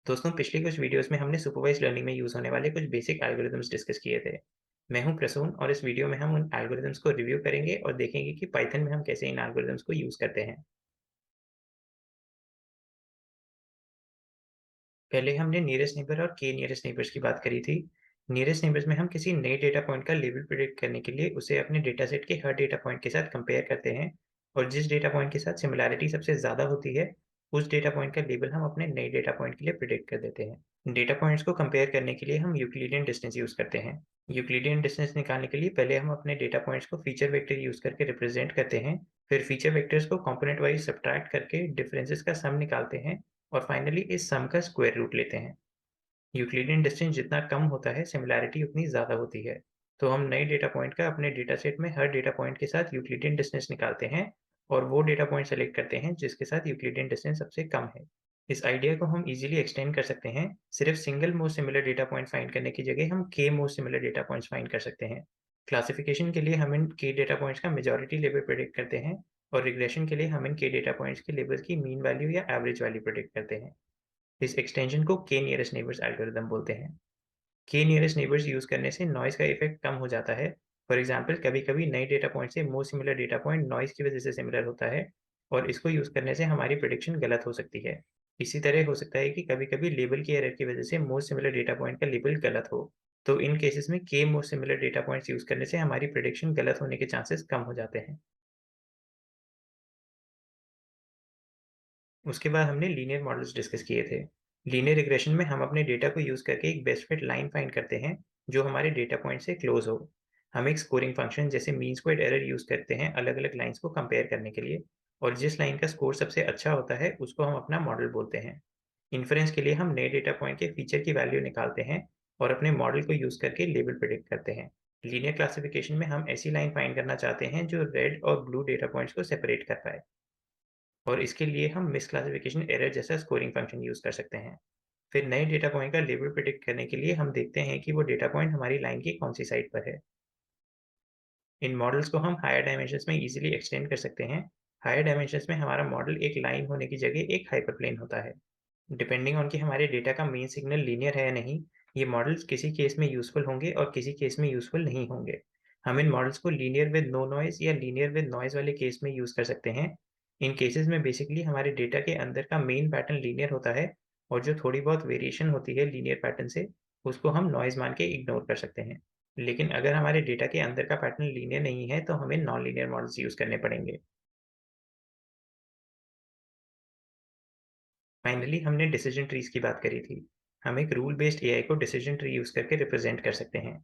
दोस्तों, पिछली कुछ वीडियोस में हमने सुपरवाइज्ड लर्निंग में यूज होने वाले कुछ बेसिक एल्गोरिदम्स डिस्कस किए थे। मैं हूं प्रसून और इस वीडियो में हम उन एल्गोरिदम्स को रिव्यू करेंगे और देखेंगे कि पाइथन में हम कैसे इन एल्गोरिदम्स को यूज करते हैं। पहले हमने नियरेस्ट नेबर और के नियरेस्ट नेबर्स की बात करी थी। नियरेस्ट नेबर्स में हम किसी नए डेटा पॉइंट का लेबल प्रिडिक्ट करने के लिए उसे अपने डेटा सेट के हर डेटा पॉइंट के साथ कंपेयर करते हैं, और जिस डेटा पॉइंट के साथ सिमिलैरिटी सबसे ज़्यादा होती है उस डेटा पॉइंट का लेबल हम अपने नए डेटा पॉइंट के लिए प्रिडिक्ट कर देते हैं। डेटा पॉइंट्स को कंपेयर करने के लिए हम यूक्लिडियन डिस्टेंस यूज़ करते हैं। यूक्लिडियन डिस्टेंस निकालने के लिए पहले हम अपने डेटा पॉइंट्स को फीचर वेक्टर यूज़ करके रिप्रेजेंट करते हैं, फिर फीचर वेक्टर्स को कंपोनेंट वाइज सब्ट्रैक्ट करके डिफरेंसेस का सम निकालते हैं, और फाइनली इस सम का स्क्वायर रूट लेते हैं। यूक्लिडियन डिस्टेंस जितना कम होता है, सिमिलैरिटी उतनी ज़्यादा होती है। तो हम नए डेटा पॉइंट का अपने डेटा सेट में हर डेटा पॉइंट के साथ यूक्लिडियन डिस्टेंस निकालते हैं, और वो डेटा पॉइंट सेलेक्ट करते हैं जिसके साथ यूक्लिडियन डिस्टेंस सबसे कम है। इस आइडिया को हम इजीली एक्सटेंड कर सकते हैं। सिर्फ single most similar data point find करने की जगह हम के most similar data points find कर सकते हैं। क्लासिफिकेशन के लिए हम इन के डेटा पॉइंट्स का मेजॉरिटी लेवल प्रेडिक्ट करते हैं, और रिग्रेशन के लिए हम इन के डेटा पॉइंट्स के लेवल्स की मीन वैल्यू या एवरेज वैल्यू प्रेडिक्ट करते हैं। इस एक्सटेंशन को के नियरेस्ट नेबर्स एल्गोरिदम बोलते हैं। के नियरेस्ट नेबर्स यूज करने से नॉइस का इफेक्ट कम हो जाता है। फॉर एग्जाम्पल, कभी कभी नए डेटा पॉइंट से most similar data point noise की वजह से सिमिलर होता है, और इसको यूज करने से हमारी प्रिडिक्शन गलत हो सकती है। इसी तरह हो सकता है कि कभी कभी लेबल की एरर की वजह से मोस्ट सिमिलर डेटा पॉइंट का लेबल गलत हो। तो इन केसेस में के most similar data points use करने से हमारी प्रिडिक्शन गलत होने के चांसेस कम हो जाते हैं। उसके बाद हमने लीनियर मॉडल्स डिस्कस किए थे। लीनियर रिग्रेशन में हम अपने डेटा को यूज़ करके एक बेस्ट फिट लाइन फाइंड करते हैं जो हमारे डेटा पॉइंट से क्लोज हो। हम एक स्कोरिंग फंक्शन जैसे मीन स्क्वेयर्ड एरर यूज़ करते हैं अलग अलग लाइंस को कंपेयर करने के लिए, और जिस लाइन का स्कोर सबसे अच्छा होता है उसको हम अपना मॉडल बोलते हैं। इन्फ्रेंस के लिए हम नए डेटा पॉइंट के फीचर की वैल्यू निकालते हैं और अपने मॉडल को यूज़ करके लेबल प्रिडिक्ट करते हैं। लीनियर क्लासिफिकेशन में हम ऐसी लाइन फाइंड करना चाहते हैं जो रेड और ब्लू डेटा पॉइंट्स को सेपरेट कर पाए, और इसके लिए हम मिसक्लासिफिकेशन एरर जैसा स्कोरिंग फंक्शन यूज़ कर सकते हैं। फिर नए डेटा पॉइंट का लेबल प्रिडिक्ट करने के लिए हम देखते हैं कि वो डेटा पॉइंट हमारी लाइन की कौन सी साइड पर है। इन मॉडल्स को हम हायर डायमेंशंस में इजीली एक्सटेंड कर सकते हैं। हायर डायमेंशंस में हमारा मॉडल एक लाइन होने की जगह एक हाइपरप्लेन होता है। डिपेंडिंग ऑन कि हमारे डेटा का मेन सिग्नल लीनियर है या नहीं, ये मॉडल्स किसी केस में यूज़फुल होंगे और किसी केस में यूज़फुल नहीं होंगे। हम इन मॉडल्स को लीनियर विद नो नॉइज़ या लीनियर विद नॉइज़ वाले केस में यूज़ कर सकते हैं। इन केसेस में बेसिकली हमारे डेटा के अंदर का मेन पैटर्न लीनियर होता है, और जो थोड़ी बहुत वेरिएशन होती है लीनियर पैटर्न से, उसको हम नॉइज़ मान के इग्नोर कर सकते हैं। लेकिन अगर हमारे डेटा के अंदर का पैटर्न लीनियर नहीं है तो हमें नॉन लीनियर मॉडल्स यूज़ करने पड़ेंगे। फाइनली हमने डिसीजन ट्रीज की बात करी थी। हम एक रूल बेस्ड एआई को डिसीजन ट्री यूज करके रिप्रेजेंट कर सकते हैं।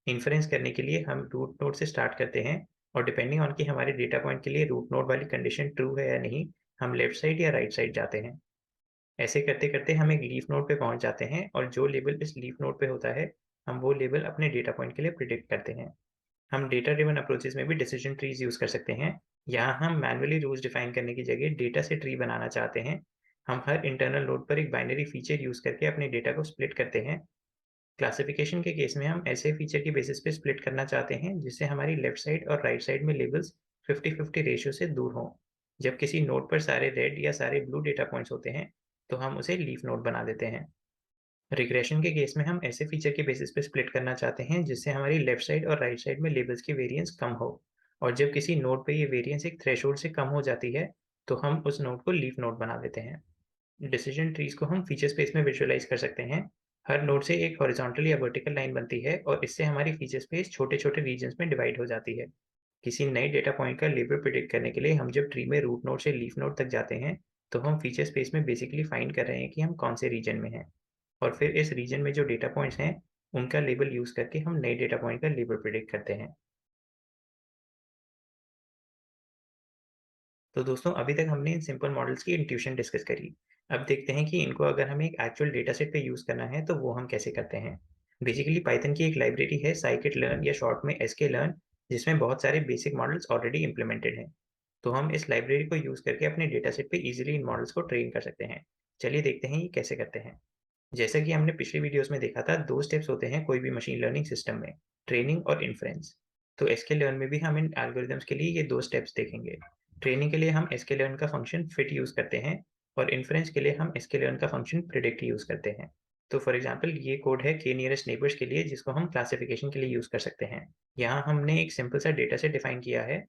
इन्फ्रेंस करने के लिए हम रूट नोड से स्टार्ट करते हैं, और डिपेंडिंग ऑन कि हमारे डेटा पॉइंट के लिए रूट नोड वाली कंडीशन ट्रू है या नहीं, हम लेफ्ट साइड या राइट साइड जाते हैं। ऐसे करते करते हम एक लीफ नोड पे पहुंच जाते हैं, और जो लेबल इस लीफ नोड पे होता है हम वो लेबल अपने डेटा पॉइंट के लिए प्रिडिक्ट करते हैं। हम डेटा ड्रिवन अप्रोचेस में भी डिसीजन ट्रीज यूज कर सकते हैं। यहाँ हम मैन्युअली रूल्स डिफाइन करने की जगह डेटा से ट्री बनाना चाहते हैं। हम हर इंटरनल नोड पर एक बाइनरी फीचर यूज करके अपने डेटा को स्प्लिट करते हैं। क्लासिफिकेशन के केस में हम ऐसे फीचर की बेसिस पे स्प्लिट करना चाहते हैं जिससे हमारी लेफ्ट साइड और राइट साइड में लेबल्स 50-50 रेशियो से दूर हों। जब किसी नोड पर सारे रेड या सारे ब्लू डेटा पॉइंट्स होते हैं तो हम उसे लीफ नोड बना देते हैं। रिग्रेशन के केस में हम ऐसे फीचर के बेसिस पे स्प्लिट करना चाहते हैं जिससे हमारी लेफ्ट साइड और राइट साइड में लेबल्स की वेरिएंस कम हो, और जब किसी नोड पे ये वेरिएंस एक थ्रेशोल्ड से कम हो जाती है तो हम उस नोड को लीफ नोड बना देते हैं। डिसीजन ट्रीज को हम फीचर स्पेस में विजुअलाइज कर सकते हैं। हर नोड से एक हॉरिजॉन्टल या वर्टिकल लाइन बनती है, और इससे हमारी फीचर स्पेस छोटे छोटे रीजन्स में डिवाइड हो जाती है। किसी नए डेटा पॉइंट का लेबल प्रिडिक्ट करने के लिए हम जब ट्री में रूट नोड से लीफ नोड तक जाते हैं तो हम फीचर स्पेस में बेसिकली फाइंड कर रहे हैं कि हम कौन से रीजन में हैं, और फिर इस रीजन में जो डेटा पॉइंट्स हैं उनका लेबल यूज करके हम नए डेटा पॉइंट का लेबल प्रिडिक्ट करते हैं। तो दोस्तों, अभी तक हमने इन सिंपल मॉडल्स की इंट्यूशन डिस्कस करी। अब देखते हैं कि इनको अगर हमें एक एक्चुअल डेटा सेट पे यूज करना है तो वो हम कैसे करते हैं। बेसिकली पाइथन की एक लाइब्रेरी है साइकिट लर्न, या शॉर्ट में एसके लर्न, जिसमें बहुत सारे बेसिक मॉडल्स ऑलरेडी इंप्लीमेंटेड हैं। तो हम इस लाइब्रेरी को यूज करके अपने डेटा सेट पे इजीली इन मॉडल्स को ट्रेन कर सकते हैं। चलिए देखते हैं ये कैसे करते हैं। जैसा कि हमने पिछली वीडियोस में देखा था, दो स्टेप्स होते हैं कोई भी मशीन लर्निंग सिस्टम में, ट्रेनिंग और इन्फ्रेंस। तो sklearn में भी हम इन एल्गोरिदम्स के लिए ये दो स्टेप्स देखेंगे। ट्रेनिंग के लिए हम sklearn का फंक्शन फिट यूज करते हैं, और इन्फ्रेंस के लिए हम sklearn का फंक्शन predict यूज़ करते हैं। तो फॉर एग्जांपल ये कोड है k नियरेस्ट नेबर्स के लिए जिसको हम क्लासिफिकेशन के लिए यूज़ कर सकते हैं। यहाँ हमने एक सिंपल सा डेटा सेट डिफाइन किया है।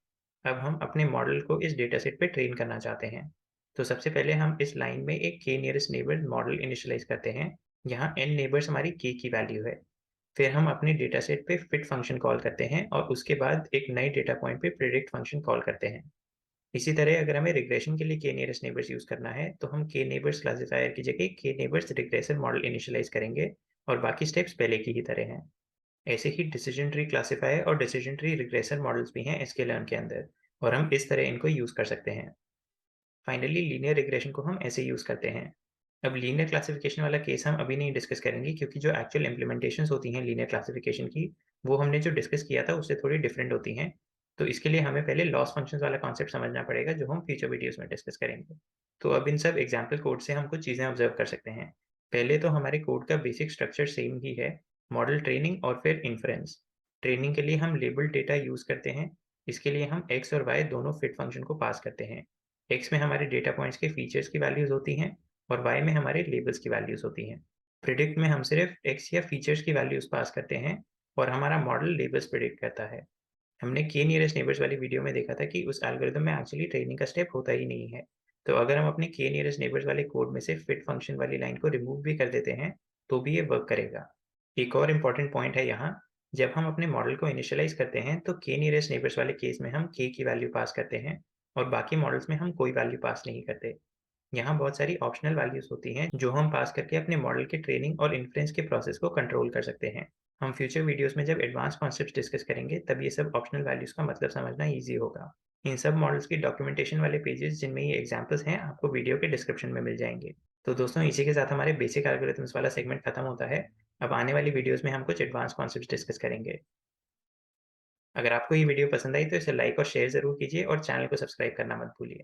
अब हम अपने मॉडल को इस डेटा सेट पे ट्रेन करना चाहते हैं। तो सबसे पहले हम इस लाइन में एक k nearest neighbour model initialise करते हैं। यहाँ n नेबर्स हमारी k की वैल्यू है। फिर हम अपने डेटा सेट पे फिट फंक्शन कॉल करते हैं और उसके बाद एक नए डेटा पॉइंट पे प्रिडिक्ट फंक्शन कॉल करते हैं। इसी तरह अगर हमें रिग्रेशन के लिए k नियरेस्ट नेबर्स यूज़ करना है, तो हम k नेबर्स क्लासिफायर की जगह k neighbours regression model initialise करेंगे और बाकी स्टेप्स पहले की ही तरह हैं। ऐसे ही डिसीजन ट्री क्लासिफायर और डिसीजन ट्री रिग्रेशन मॉडल्स भी हैं sklearn के अंदर और हम इस तरह इनको यूज़ कर सकते हैं। फाइनली लीनियर रिग्रेशन को हम ऐसे यूज़ करते हैं। अब लीनियर क्लासिफिकेशन वाला केस हम अभी नहीं डिस्कस करेंगे क्योंकि जो एक्चुअल इम्प्लीमेंटेशंस होती हैं लीनियर क्लासिफिकेशन की, वो हमने जो डिस्कस किया था उससे थोड़ी डिफरेंट होती हैं। तो इसके लिए हमें पहले लॉस फंक्शंस वाला कॉन्सेप्ट समझना पड़ेगा जो हम फ्यूचर वीडियोज़ में डिस्कस करेंगे। तो अब इन सब एग्जाम्पल कोड से हम कुछ चीज़ें ऑब्जर्व कर सकते हैं। पहले तो हमारे कोड का बेसिक स्ट्रक्चर सेम ही है, मॉडल ट्रेनिंग और फिर इन्फ्रेंस। ट्रेनिंग के लिए हम लेबल डेटा यूज़ करते हैं। इसके लिए हम x और y दोनों फिट फंक्शन को पास करते हैं। x में हमारे डेटा पॉइंट्स के फीचर्स की वैल्यूज़ होती हैं और y में हमारे लेबल्स की वैल्यूज़ होती हैं। प्रिडिक्ट में हम सिर्फ x या फीचर्स की वैल्यूज़ पास करते हैं और हमारा मॉडल लेबल्स प्रिडिक्ट करता है। हमने k नियरेस्ट नेबर्स वाली वीडियो में देखा था कि उस एल्गोरिथम में एक्चुअली ट्रेनिंग का स्टेप होता ही नहीं है। तो अगर हम अपने k नियरेस्ट नेबर्स वाले कोड में से फिट फंक्शन वाली लाइन को रिमूव भी कर देते हैं, तो भी ये वर्क करेगा। एक और इम्पोर्टेंट पॉइंट है यहाँ, जब हम अपने मॉडल को इनिशियलाइज़ करते हैं, तो k नियरेस्ट नेबर्स वाले केस में हम k की वैल्यू पास करते हैं और बाकी मॉडल्स में हम कोई वैल्यू पास नहीं करते। यहाँ बहुत सारी ऑप्शनल वैल्यूज़ होती हैं, जो हम पास करके अपने मॉडल के ट्रेनिंग और इन्फ्रेंस के प्रोसेस को कंट्रोल कर सकते हैं। हम फ्यूचर वीडियोज़ में जब एडवांस कॉन्सेप्ट्स डिस्कस करेंगे, तब ये सब ऑप्शनल वैल्यूज़ का मतलब समझना ईज़ी होगा। इन सब मॉडल्स की डॉक्यूमेंटेशन वाले पेजेज़ जिनमें ये एग्ज़ाम्पल्स हैं, आपको वीडियो के डिस्क्रिप्शन में मिल जाएँगे। तो दोस्तों, इसी के साथ हमारे बेसिक एल्गोरिथम्स वाला सेगमेंट खत्म होता है। अब आने वाली वीडियोज़ में हम कुछ एडवांस कॉन्सेप्ट्स डिस्कस करेंगे। अगर आपको ये वीडियो पसंद आई, तो इसे लाइक और शेयर ज़रूर कीजिए और चैनल को सब्सक्राइब करना मत भूलिए।